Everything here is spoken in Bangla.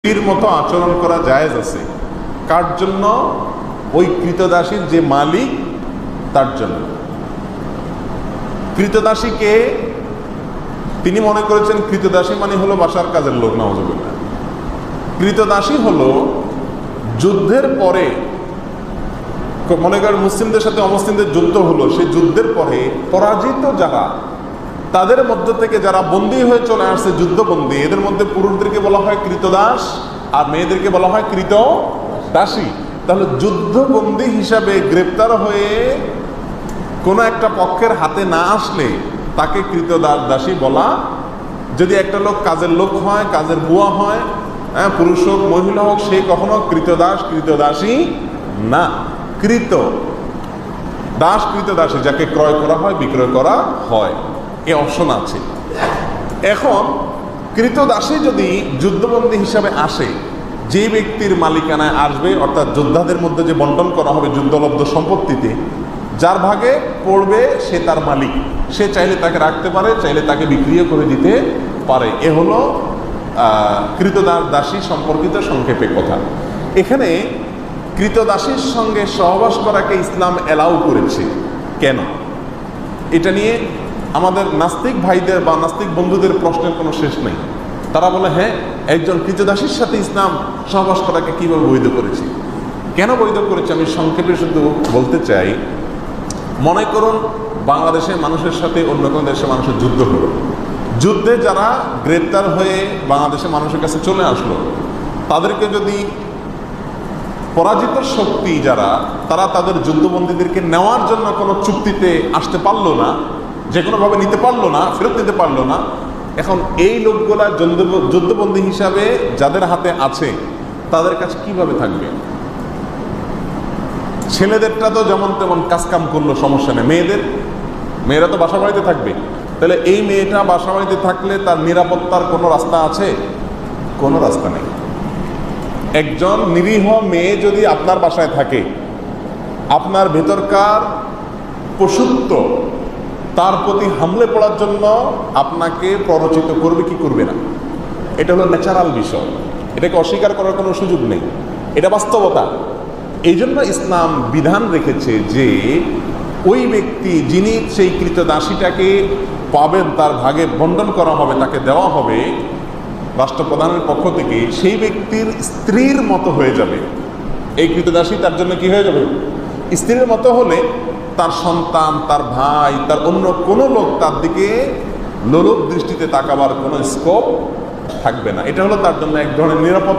স্ত্রীর মতো আচরণ করা জায়েজ আছে কার জন্য? ওই কৃতদাসীর যে মালিক তার জন্য। কৃতদাসীকে তিনি মনে করেছেন কৃতদাসী মানে হলো বাসার কাজের লোক, নাউজুবিল্লাহ। কৃতদাসী হলো যুদ্ধের পরে, মনে করেন মুসলিমদের সাথে অমুসলিমদের যুদ্ধ হলো, সেই যুদ্ধের পরে পরাজিত যারা, তাদের মধ্য থেকে যারা বন্দী হয়ে চলে আসছে, যুদ্ধবন্দী, এদের মধ্যে পুরুষদেরকে বলা হয় কৃতদাস আর মেয়েদেরকে বলা হয় কৃতদাসী। তাহলে যুদ্ধবন্দী হিসাবে গ্রেপ্তার হয়ে কোনো একটা পক্ষের হাতে না আসলে তাকে কৃতদাসী বলা। যদি একটা লোক কাজের লোক হয়, কাজের বুয়া হয়, পুরুষ হোক মহিলা হোক, সে কখনো কৃতদাসী না। কৃতদাসী যাকে ক্রয় করা হয়, বিক্রয় করা হয়, এ অপশন আছে। এখন কৃতদাসী যদি যুদ্ধবন্দী হিসাবে আসে, যে ব্যক্তির মালিকানায় আসবে, অর্থাৎ যোদ্ধাদের মধ্যে যে বন্টন করা হবে যুদ্ধলব্ধ সম্পত্তিতে, যার ভাগে পড়বে সে তার মালিক। সে চাইলে তাকে রাখতে পারে, চাইলে তাকে বিক্রিও করে দিতে পারে। এ হলো কৃতদাসী সম্পর্কিত সংক্ষেপে কথা। এখানে কৃতদাসীর সঙ্গে সহবাস করাকে ইসলাম অ্যালাউ করেছে কেন? এটা নিয়ে আমাদের নাস্তিক ভাইদের বা নাস্তিক বন্ধুদের প্রশ্নের কোনো শেষ নেই। তারা বলে, হ্যাঁ, একজন কৃতদাসীর সাথে ইসলাম সহবাস করাকে কীভাবে বৈধ করেছে? কেন বৈধ করেছে আমি সংক্ষেপে শুধু বলতে চাই। মনে করুন বাংলাদেশের মানুষের সাথে অন্য কোনো দেশের মানুষের যুদ্ধ হলো, যুদ্ধে যারা গ্রেপ্তার হয়ে বাংলাদেশের মানুষের কাছে চলে আসলো, তাদেরকে যদি পরাজিত শক্তি যারা, তারা তাদের যুদ্ধবন্দীদেরকে নেওয়ার জন্য কোনো চুক্তিতে আসতে পারলো না, যে কোনোভাবে নিতে পারলো না, ফেরত নিতে পারলো না, এখন এই লোকগুলা যুদ্ধবন্দী হিসাবে যাদের হাতে আছে তাদের কাছে কিভাবে থাকবে? ছেলেদেরটা তো যেমন তেমন কাজকাম করলো, সমস্যা নেই। মেয়েরা তো বাসা বাড়িতে থাকবে। তাহলে এই মেয়েটা বাসা বাড়িতে থাকলে তার নিরাপত্তার কোনো রাস্তা আছে? কোনো রাস্তা নেই। একজন নিরীহ মেয়ে যদি আপনার বাসায় থাকে, আপনার ভেতরকার পশুত্ব তার প্রতি হামলে পড়ার জন্য আপনাকে প্ররোচিত করবে কি করবে না? এটা হলো ন্যাচারাল বিষয়, এটাকে অস্বীকার করার কোনো সুযোগ নেই, এটা বাস্তবতা। এই জন্য ইসলাম বিধান রেখেছে যে ওই ব্যক্তি যিনি সেই কৃতদাসীটাকে পাবেন, তার ভাগে বন্টন করা হবে, তাকে দেওয়া হবে রাষ্ট্রপ্রধানের পক্ষ থেকে, সেই ব্যক্তির স্ত্রীর মতো হয়ে যাবে। এই কৃতদাসী তার জন্য কি হয়ে যাবে? স্ত্রীর মতো হলে তার সন্তান, তার ভাই, তার অন্য কোনো লোক তার দিকে লোলুপ দৃষ্টিতে তাকাবার কোনো স্কোপ থাকবে না। এটা হলো তার জন্য এক ধরনের নিরাপত্তা।